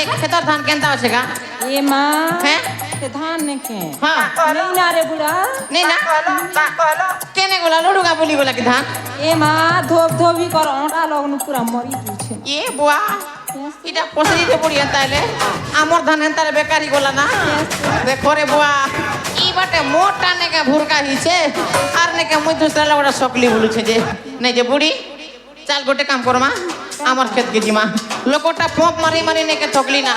खेतर धान केंता আছে গা ए माँ हैं के धान ने के हां नहीं ना रे बुढ़ा नहीं ना केने गोला लडुगा बोली गोला की धान ए माँ धोबी कर ओटा लगनु पूरा मरी छे ये बुआ इटा पसरी रे पड़ी अंताले आमर धान अंताले बेकारी गोला ना देखो रे बुआ ई बाटे मोटा ने के भुरका हिचे आर ने के मुई दूसरा लगड़ा सकली बोलु छे जे नहीं जे बुड़ी चाल गोटे काम करमा আমার ক্ষেত কে জিমা লোকটা পপ মারি মারি নেকে থকলি না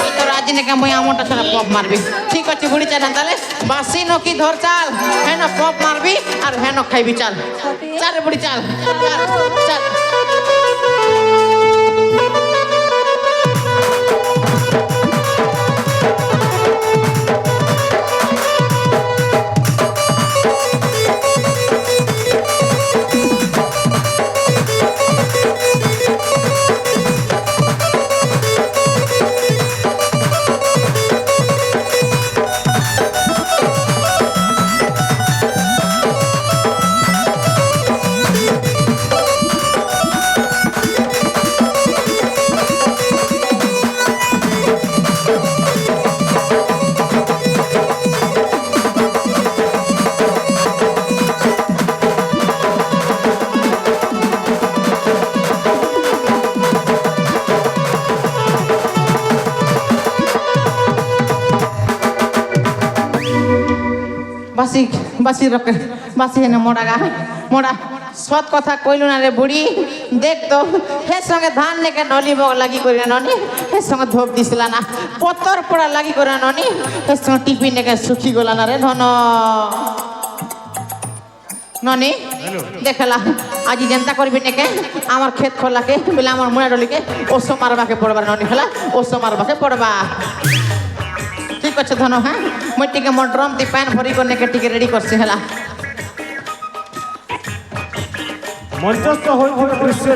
এই তো রাজি নেকে মই আমটা ছাড়া পপ মারবি ঠিক আছে বুড়ি চাল তাহলে বাসি নকি ধর চাল হেন পপ মারবি আর হেন খাইবি চাল চাল রে বুড়ি চাল চাল বাসি বাসি রকে বাসি হেনে মোড়াগা মোড়া সৎ কথা কইলু না রে বুড়ি দেখ তো হে সঙ্গে ধান নেকে নলি বগ লাগি করে ননি হে সঙ্গে ধোপ দিছিলা না পতর পড়া লাগি করে ননি হে সঙ্গে টিপি নেকে সুখি গলা না রে ধন ননি দেখলা আজি জনতা করবি নেকে আমার ক্ষেত খোলাকে বলে আমার মুড়া ডলিকে ওসো মারবাকে পড়বার ননি খেলা ওসো মারবাকে পড়বা ঠিক আছে ধন হ্যাঁ মই টিকে মোর ড্রম তি পান ভরি করনে কে টিকে রেডি করছি হেলা মঞ্চস্থ হইবে দৃশ্যে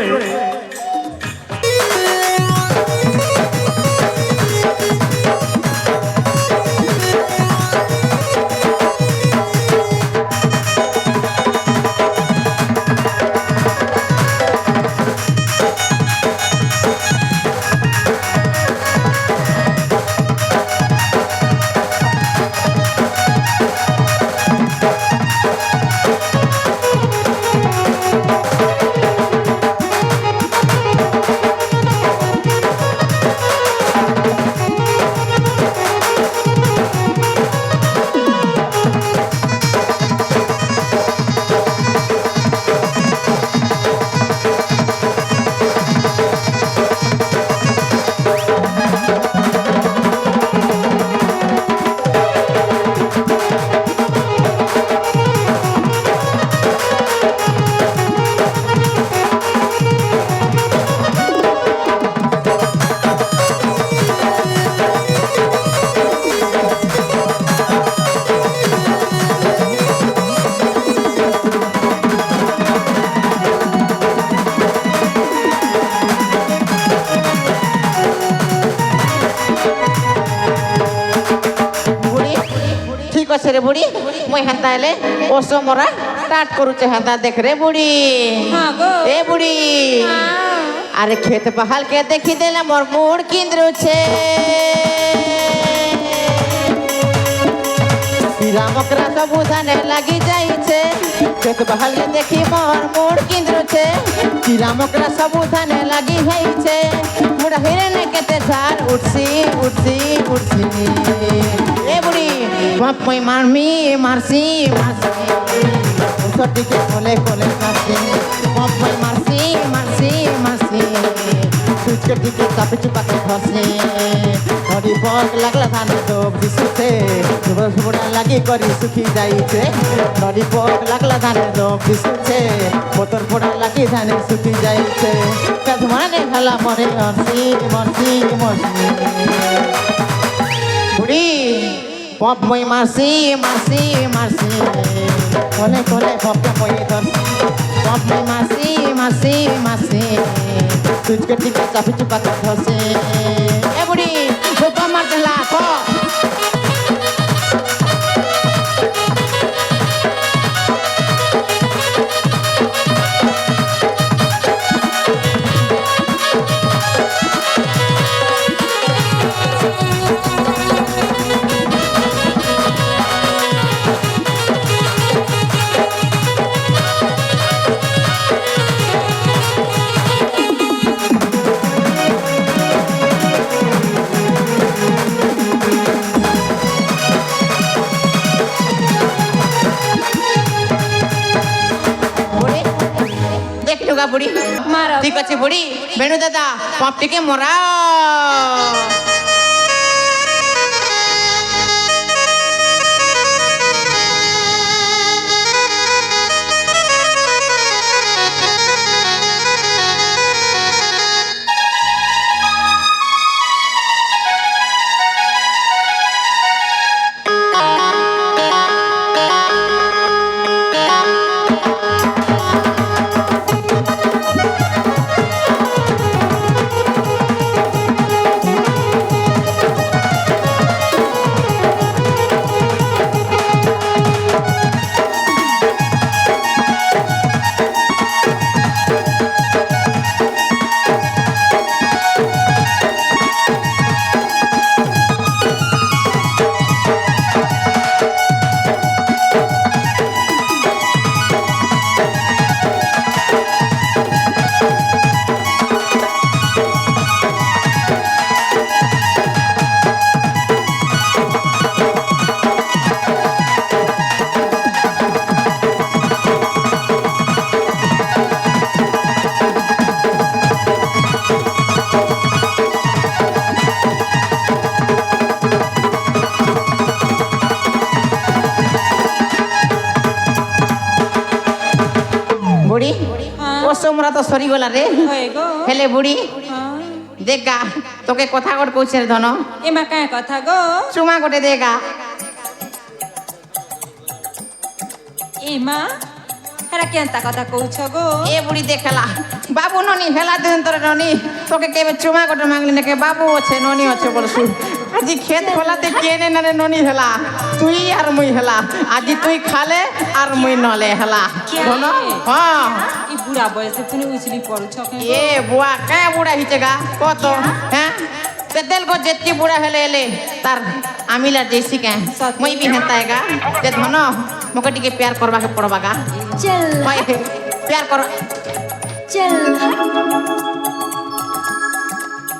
रे बुढ़ी मैं हेंता हेले ओसो मोरा स्टार्ट करूचे हेंता देख रे बुढ़ी हां गो ए बुढ़ी अरे खेत बहाल के देखी देला मोर मूड किंद्रु छे रामकरा सब उधाने लगी जाई छे खेत बहाल के देखी मोर मूड किंद्रु छे रामकरा सब उधाने लगी हई छे मुड़ा हिरने केते झार उठसी उठसी उठसी ए बुढ़ी बाप मैं मारमी मारसी मारसी छोटी के कोले कोले मारसी बाप मैं मारसी मारसी मारसी तुझ के टिके कापे चुपा के फंसे बड़ी बग लगला थाने तो बिसुते सुबह सुबह लगी करी सुखी जाई छे बड़ी बग लगला थाने तो बिसुते मोटर पोड़ा लगी थाने सुखी जाई छे कदमाने हला मरे मरसी मरसी मरसी बुढ़ी पप मैं मारसी मारसी मारसी कोले कोले पप के कोई धरसी पप मैं मारसी मारसी मारसी तुझ के टिके काफी चुपा के धरसी ए बुढ़ी चुपा मार चला को ঠিক আছে বুড়ি বেণু দাদা পপটিকে মরাও বুড়ি ও সোমরা তো সরি গলা রে হয়ে গো হেলে বুড়ি হ্যাঁ। দেখা তোকে কথা কট কইছে রে ধন এমা কায় কথা গো চুমা গটে দেখা এমা হেরা কেনতা কথা কହୁছ গো এ বুড়ি দেখলা বাবু ননি হেলা দিন তোর ননি তোকে কেবে চুমা গটে মাগলি নাকি বাবু আছে ননি আছে বলছু আজি ক্ষেত খোলাতে কেনে নারে ননি হেলা তুই আর মুই হেলা আজি তুই খালে আর মুই নলে হেলা ধন হ্যাঁ এই বুড়া বয়সে তুমি উছলি পড়ছ কেন এ বুয়া কে বুড়া হিচে গা কত হ্যাঁ তেল গো যেতি বুড়া হেলে এলে তার আমিলা জেসি কে মই বি হেতায় গা যে ধন মকে টিকে প্যার করবা কে পড়বা গা চল হয় প্যার কর চল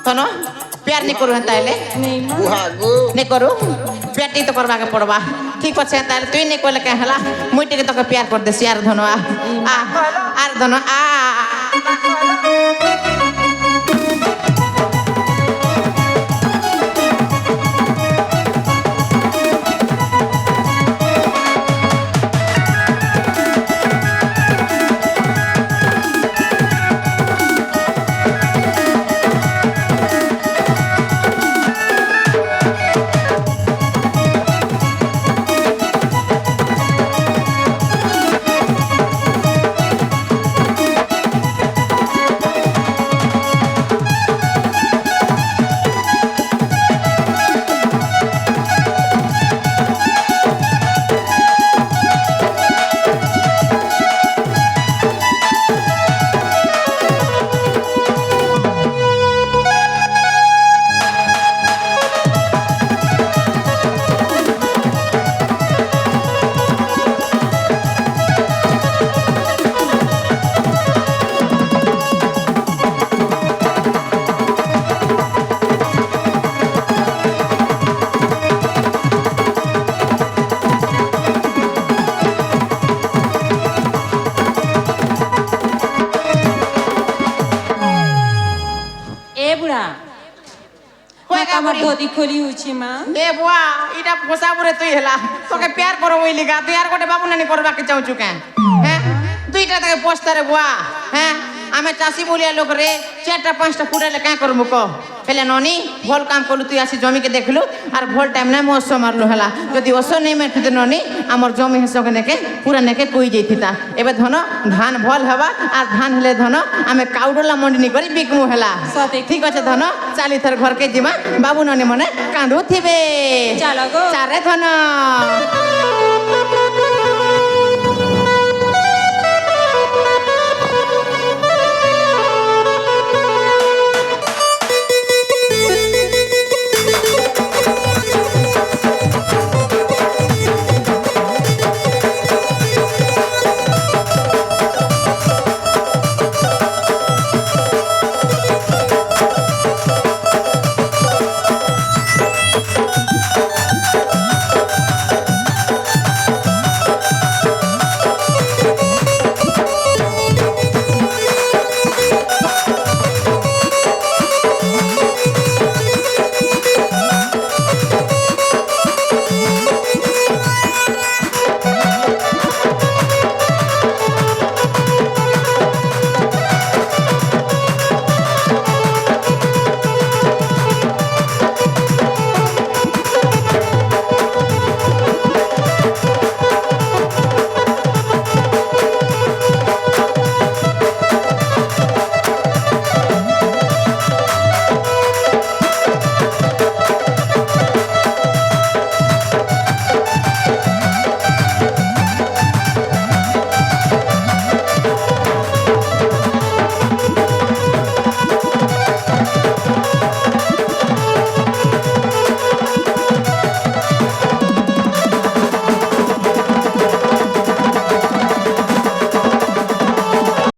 ধন প্যার নি করু হেতাইলে নেই মা নে করু প্যার টি তো করবা কে পড়বা ঠিক আছে তাহলে তুই নে কইলে কে হেলা মই টিকে তোকে প্যার কর দেছি আর ধন আর ধন আমার ধদি খলি হচ্ছে মা এ বুয়া এটা পোষাবরে তুই হেলা তোকে প্যার করো ওই লিগা তুই আর গোটে বাবু নানি করবাকে চাউছু কেন হ্যাঁ দুইটা তাকে পোস্তারে বুয়া হ্যাঁ আমি চাষি বলিয়া লোক রে চারটা পাঁচটা ফুটাইলে কাঁ করবো ক হেলে ননি ভল কাম করলু তুই আসি জমিকে দেখলু আর ভল টাইম না মো ওষ মারলু হেলা যদি ওষ নেই মেটিতে ননি আমার জমি হেসকে নেকে পুরা নেকে কই যাইতিতা এবে ধন ধান ভল হবা আর ধান হেলে ধন আমি কাউডলা মন্ডিনি করে বিকমু হেলা ঠিক আছে ধন চালি থর ঘরকে ଯିବା বাবু ননি মনে কাঁদু থিবে চাল গো চারে ধন